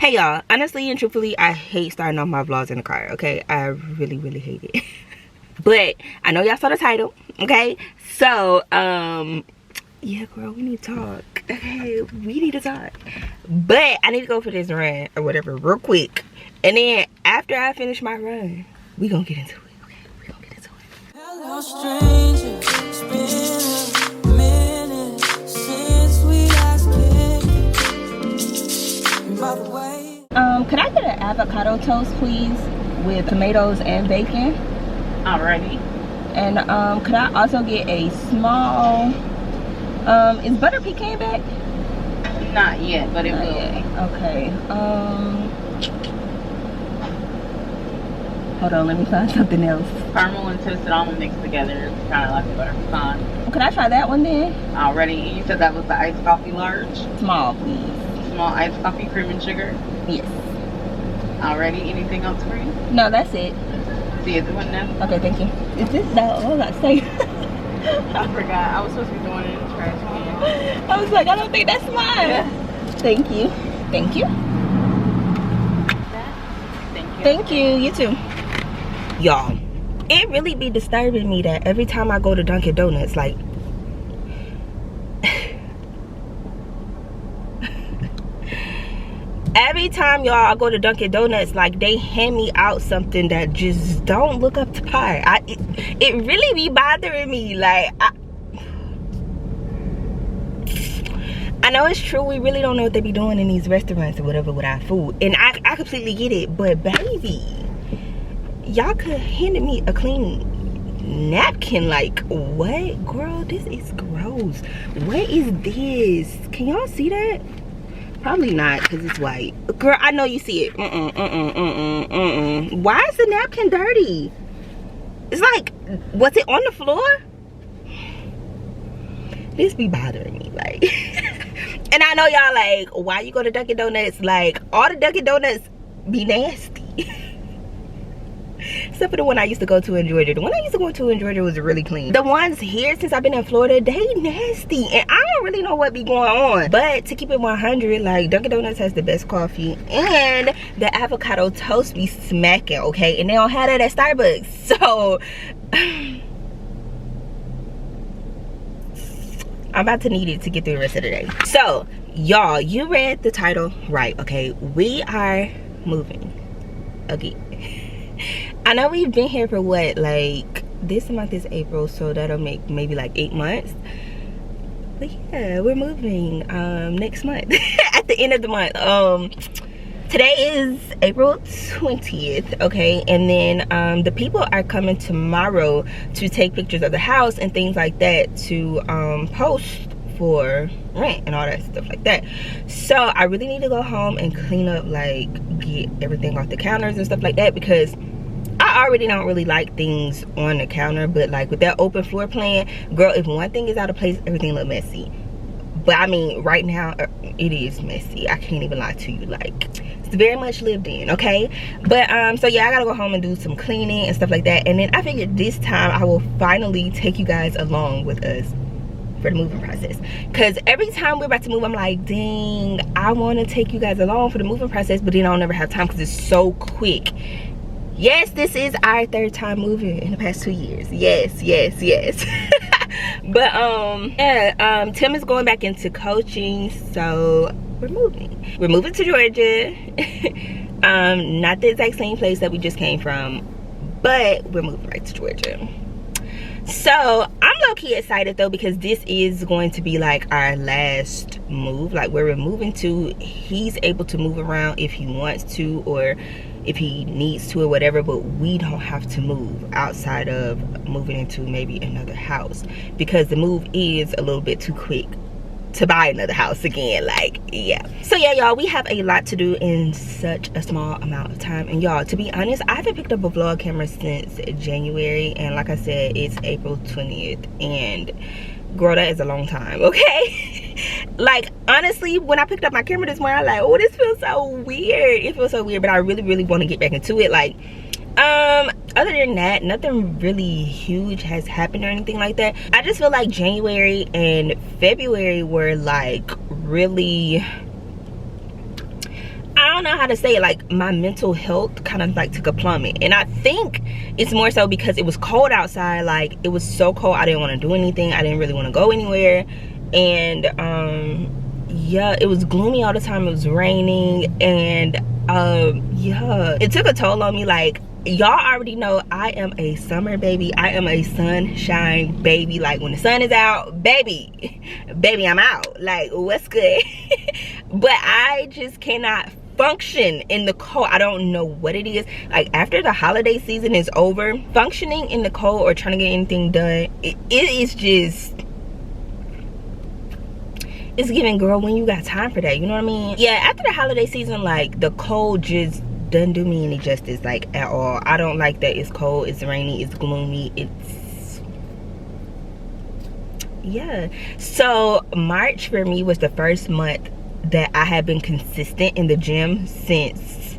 Hey y'all, honestly and truthfully, I hate starting off my vlogs in the car, okay? I really hate it. But I know y'all saw the title, okay? So, yeah, girl, we need to talk. Okay, we need to talk. But I need to go for this run or whatever real quick. And then after I finish my run, we gonna get into it, okay? We gonna get into it. Hello, stranger. It's been a minute since we last kicked. By the way, Could I get an avocado toast, please, with tomatoes and bacon? Alrighty. And could I also get a small, is butter pecan back? Not yet, but it will be. Okay. Hold on, let me find something else. Caramel and toasted almond mixed together. It's kind of like a butter pecan. Could I try that one then? Already. You said that was the iced coffee large? Small, please. Small iced coffee, cream and sugar? Yes. Already. Anything else for you? No, that's it. See, is it one now? Okay, thank you. Is this that? What was I saying? I forgot. I was supposed to be doing it in the trash can. I was like, I don't think that's mine. Yeah. Thank you. Thank you. Thank you. Thank you. You too. Y'all, it really be disturbing me that every time I go to Dunkin Donuts, like, every time y'all I go to Dunkin Donuts, like, they hand me out something that just don't look up to par. It really be bothering me. Like, I know it's true, we really don't know what they be doing in these restaurants or whatever with our food, and I completely get it, but baby, y'all could hand me a clean napkin. Like, what? Girl, this is gross. What is this? Can y'all see that? Probably not, because it's white. Girl, I know you see it. Why is the napkin dirty? It's like, was it on the floor? This be bothering me, like. And I know y'all like, why you go to Dunkin Donuts? Like, all the Dunkin Donuts be nasty. Except for the one I used to go to in Georgia. The one I used to go to in Georgia was really clean. The ones here, since I've been in Florida, they nasty. And I don't really know what be going on. But to keep it 100, like, Dunkin Donuts has the best coffee. And the avocado toast be smacking, okay? And they don't have that at Starbucks. So, I'm about to need it to get through the rest of the day. So, y'all, you read the title right, okay? We are moving again. I know we've been here for what, like, this month is April, so that'll make maybe like 8 months. But yeah, we're moving next month. At the end of the month. Today is April 20th, okay? And then the people are coming tomorrow to take pictures of the house and things like that to post for rent and all that stuff like that. So I really need to go home and clean up, like, get everything off the counters and stuff like that, because I already don't really like things on the counter, but like with that open floor plan, girl, if one thing is out of place, everything look messy. But I mean, right now it is messy. I can't even lie to you. Like, it's very much lived in, okay? But so yeah, I gotta go home and do some cleaning and stuff like that. And then I figured this time I will finally take you guys along with us for the moving process, because every time we're about to move, I'm like, dang, I want to take you guys along for the moving process, but then I'll never have time because it's so quick. Yes, this is our 3rd time moving in the past 2 years. Yes. But yeah, Tim is going back into coaching, so we're moving to Georgia. Not the exact same place that we just came from, but we're moving right to Georgia. So I'm low-key excited though, because this is going to be like our last move. Like, where we're moving to, he's able to move around if he wants to or if he needs to or whatever, but we don't have to move outside of moving into maybe another house, because the move is a little bit too quick to buy another house again. Like, yeah. So yeah, y'all, we have a lot to do in such a small amount of time. And y'all, to be honest, I haven't picked up a vlog camera since January, and like I said, it's April 20th, and girl, that is a long time, okay? Like, honestly, when I picked up my camera this morning, I was like, oh, this feels so weird. It feels so weird, but I really want to get back into it. Like, other than that, nothing really huge has happened or anything like that. I just feel like January and February were like really, I don't know how to say it, like my mental health kind of like took a plummet. And I think it's more so because it was cold outside. Like it was so cold, I didn't want to do anything. I didn't really want to go anywhere. And yeah, it was gloomy all the time. It was raining, and yeah, it took a toll on me. Like, y'all already know I am a summer baby. I am a sunshine baby. Like when the sun is out, baby I'm out. Like, what's good? But I just cannot function in the cold. I don't know what it is. Like after the holiday season is over, functioning in the cold or trying to get anything done, it is just, it's giving, girl, when you got time for that, you know what I mean? Yeah, after the holiday season, like the cold just doesn't do me any justice, like at all. I don't like that it's cold, it's rainy, it's gloomy, it's, yeah. So March for me was the first month that I have been consistent in the gym since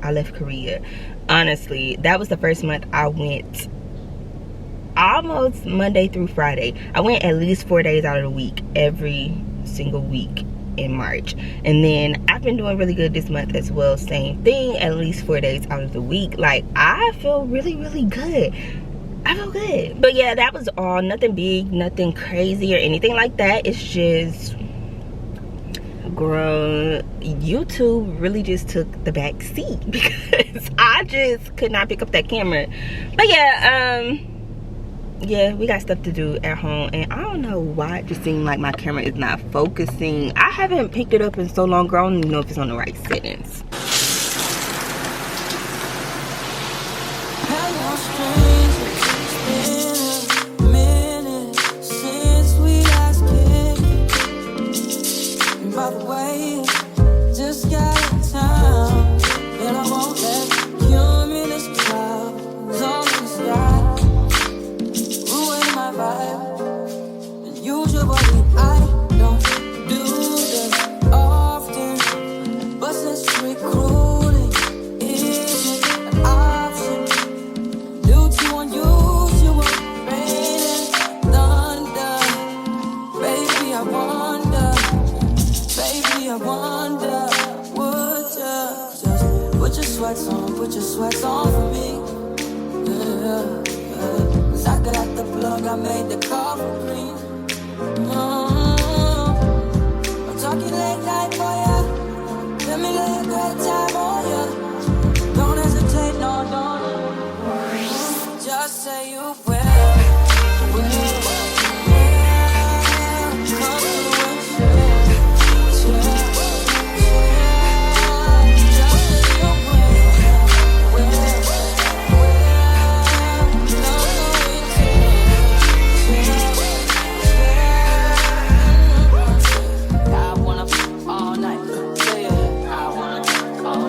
I left Korea. Honestly, that was the first month I went almost Monday through Friday. I went at least 4 days out of the week, every single week in March. And then I've been doing really good this month as well. Same thing, at least 4 days out of the week. Like, I feel really, really good. I feel good. But yeah, that was all. Nothing big, nothing crazy or anything like that. It's just, girl, YouTube really just took the back seat because I just could not pick up that camera. But yeah, yeah, we got stuff to do at home, and I don't know why it just seemed like my camera is not focusing. I haven't picked it up in so long, girl. I don't even know if it's on the right settings. Hello, stranger. It's been a minute since we last kicked. And by the way, just got in town, and I won't let cumulus clouds on the sky ruin my vibe. And usually I don't do this often, but since recruiting isn't an option due to unusual rain and thunder, baby, I wonder, would you just put your sweats on for me? Yeah, yeah. 'Cause I got out the plug, I made the coffee green. I'm talking late night for ya. Let me lay a great time on ya. Don't hesitate, no, don't. Just say you will. Come through and share. Just say you I wanna all night, yeah. I wanna all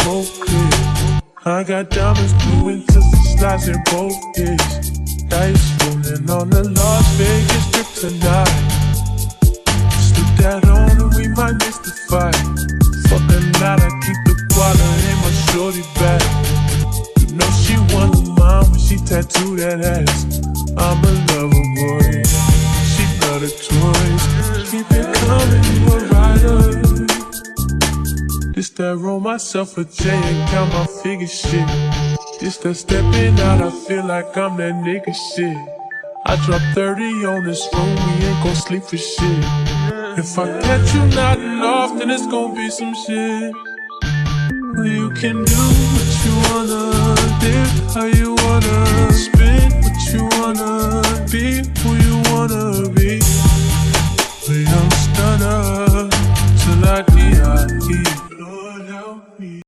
smoking. I got diamonds gluing to the slides in both days. Dice rolling on the Las Vegas strip tonight. Slip that on and we might miss the fight. Fuck a night, I keep the guala in my shorty bag. You know she one of mine when she tattooed that ass. I'm a lover boy, she love the toys. Keep it coming, you a rider. This that roll myself a J and count my figure shit. This that stepping out, I feel like I'm that nigga shit. I drop 30 on this room, we ain't gon' sleep for shit. If I catch you nodding off, then it's gon' be some shit. You can do what you wanna, live how you wanna.